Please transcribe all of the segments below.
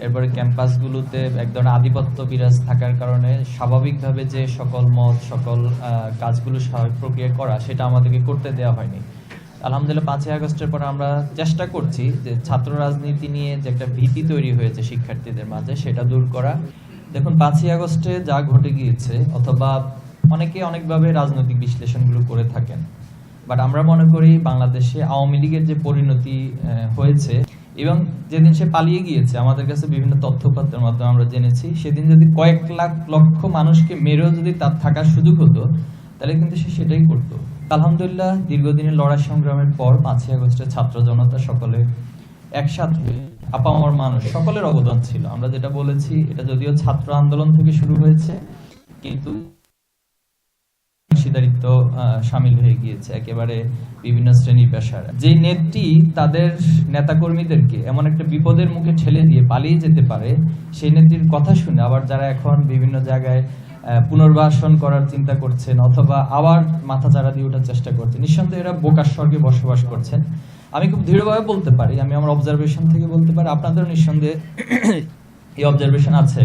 এরপরে ক্যাম্পাসগুলোতে এক ধরনের আধিপত্য বিরাজ থাকার কারণে স্বাভাবিকভাবে যে সকল মত সকল কাজগুলো স্বাভাবিক প্রক্রিয়া করা সেটা আমাদেরকে করতে দেওয়া হয়নি। আলহামদুলিল্লাহ 5ই আগস্টের পর আমরা চেষ্টা করছি যে ছাত্র রাজনীতি নিয়ে যে একটা ভীতি তৈরি হয়েছে শিক্ষার্থীদের মাঝে সেটা দূর করা। দেখুন 5ই আগস্টে যা ঘটে গিয়েছে, অথবা অনেকে অনেকভাবে রাজনৈতিক বিশ্লেষণগুলো করে থাকেন, বাট আমরা মনে করি বাংলাদেশে আওয়ামী লীগের যে পরিণতি হয়েছে এবং যেদিন সে পালিয়ে গিয়েছে আমাদের কাছে বিভিন্ন তথ্যপত্রের মাধ্যমে আমরা জেনেছি, সেদিন যদি কয়েক লাখ লক্ষ মানুষকে মেরেও যদি তার থাকার সুযোগ হতো তাহলে কিন্তু সে সেটাই করতো। আলহামদুলিল্লাহ দীর্ঘদিনের লড়াই সংগ্রামের পর 5ই আগস্টের ছাত্র জনতা সকলে একসাথে আপামর মানুষ সকলের অবদান ছিল। আমরা যেটা বলেছি এটা যদিও ছাত্র আন্দোলন থেকে শুরু হয়েছে, কিন্তু অংশীদারিত্ব সামিল হয়ে গিয়েছে একেবারে বিভিন্ন শ্রেণী পেশার। যে নেত্রী তাদের নেতাকর্মীদেরকে এমন একটা বিপদের মুখে ঠেলে দিয়ে পালিয়ে যেতে পারে, সেই নেত্রীর কথা শুনে আবার যারা এখন বিভিন্ন জায়গায় পুনর্বাসন করার চিন্তা করছেন অথবা আবার মাথা চাড়া দিয়ে ওঠার চেষ্টা করছেন, নিঃসন্দেহে এরা বোকার স্বর্গে বসবাস করছেন। আমি খুব দৃঢ়ভাবে বলতে পারি, আমি আমার অবজারভেশন থেকে বলতে পারি, আপনাদেরও নিঃসন্দেহে এই অবজারভেশন আছে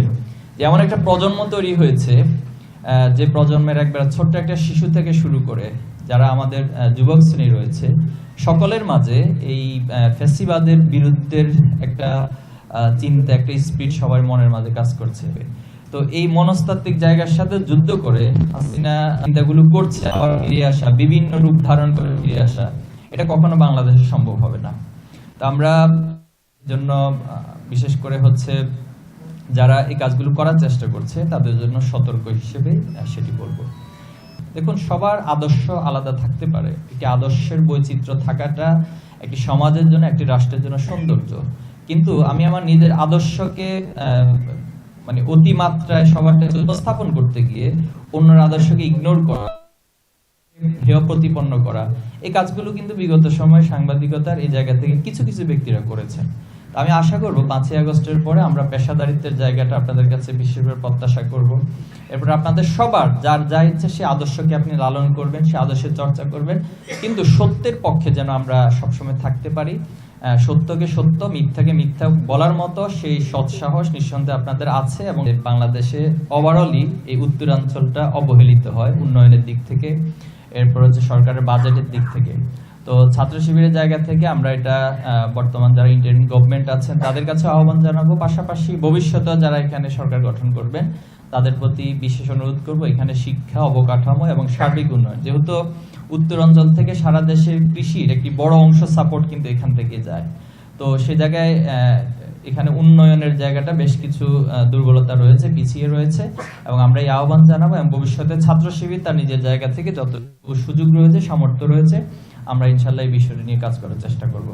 যে এমন একটা প্রজন্ম তৈরি হয়েছে যে প্রজন্মের একবার ছোট্ট একটা শিশু থেকে শুরু করে যারা আমাদের যুবক শ্রেণী রয়েছে সকলের মাঝে এই ফ্যাসিবাদের বিরুদ্ধের একটা চিন্তা, একটা স্পিরিট সবার মনের মাঝে কাজ করছে। তো এই মনস্তাত্ত্বিক জায়গার সাথে যুদ্ধ করে হাসিনা চিন্তাগুলো করছে, আবার ফিরে আসা, বিভিন্ন রূপ ধারণ করে ফিরে আসা, এটা কখনো বাংলাদেশে সম্ভব হবে না। তো আমরা জন্য বিশেষ করে হচ্ছে যারা এই কাজগুলো করার চেষ্টা করছে তাদের জন্য সতর্ক হিসেবে সেটি বলবো। দেখুন, সবার আদর্শ আলাদা থাকতে পারে, একটি আদর্শের বৈচিত্র্য থাকাটা একটি সমাজের জন্য, একটি রাষ্ট্রের জন্য সৌন্দর্য। কিন্তু আমি আমার নিজের আদর্শকে মানে অতিমাত্রায় সবার কাছে উপস্থাপন করতে গিয়ে অন্যের আদর্শকে ইগনোর করা, হেয় প্রতিপন্ন করা, এই কাজগুলো কিন্তু বিগত সময়ে সাংবাদিকতার এই জায়গা থেকে কিছু কিছু ব্যক্তিরা করেছেন। আমি আশা করব 5ই আগস্টের পরে আমরা পেশাদারিত্বের জায়গাটা আপনাদের কাছে বিশেষভাবে প্রত্যাশা করব। এরপর আপনাদের সবার যার যা ইচ্ছে সে আদর্শকে আপনি লালন করবেন, সে আদর্শের চর্চা করবেন, কিন্তু সত্যের পক্ষে যেন আমরা সবসময় থাকতে পারি। সত্যকে সত্য, মিথ্যাকে মিথ্যা বলার মতো সেই সৎসাহস নিঃসন্দেহে আপনাদের আছে, এবং বাংলাদেশে ওভারঅলি এই উত্তরাঞ্চলটা অবহেলিত হয় উন্নয়নের দিক থেকে, এরপর হচ্ছে সরকারের বাজেটের দিক থেকে। তো ছাত্র শিবিরের জায়গা থেকে আমরা এটা বর্তমান যারা ইন্টারিম গভর্নমেন্ট আছেন তাদের কাছে আহ্বান জানাবো, পাশাপাশি ভবিষ্যতে যারা এখানে সরকার গঠন করবেন তাদের প্রতি বিশেষ অনুরোধ করব এখানে শিক্ষা, অবকাঠামো এবং সার্বিক উন্নয়ন, যেহেতু উত্তরাঞ্চল থেকে সারা দেশের কৃষির একটি বড় অংশ সাপোর্ট কিন্তু এখান থেকে যায়। তো সে জায়গায় এখানে উন্নয়নের জায়গাটা বেশ কিছু দুর্বলতা রয়েছে, পিছিয়ে রয়েছে, এবং আমরা এই আহ্বান জানাবো। এবং ভবিষ্যতে ছাত্র শিবির তার নিজের জায়গা থেকে যত সুযোগ রয়েছে, সামর্থ্য রয়েছে, আমরা ইনশাল্লাহ এই বিষয়টি নিয়ে কাজ করার চেষ্টা করব।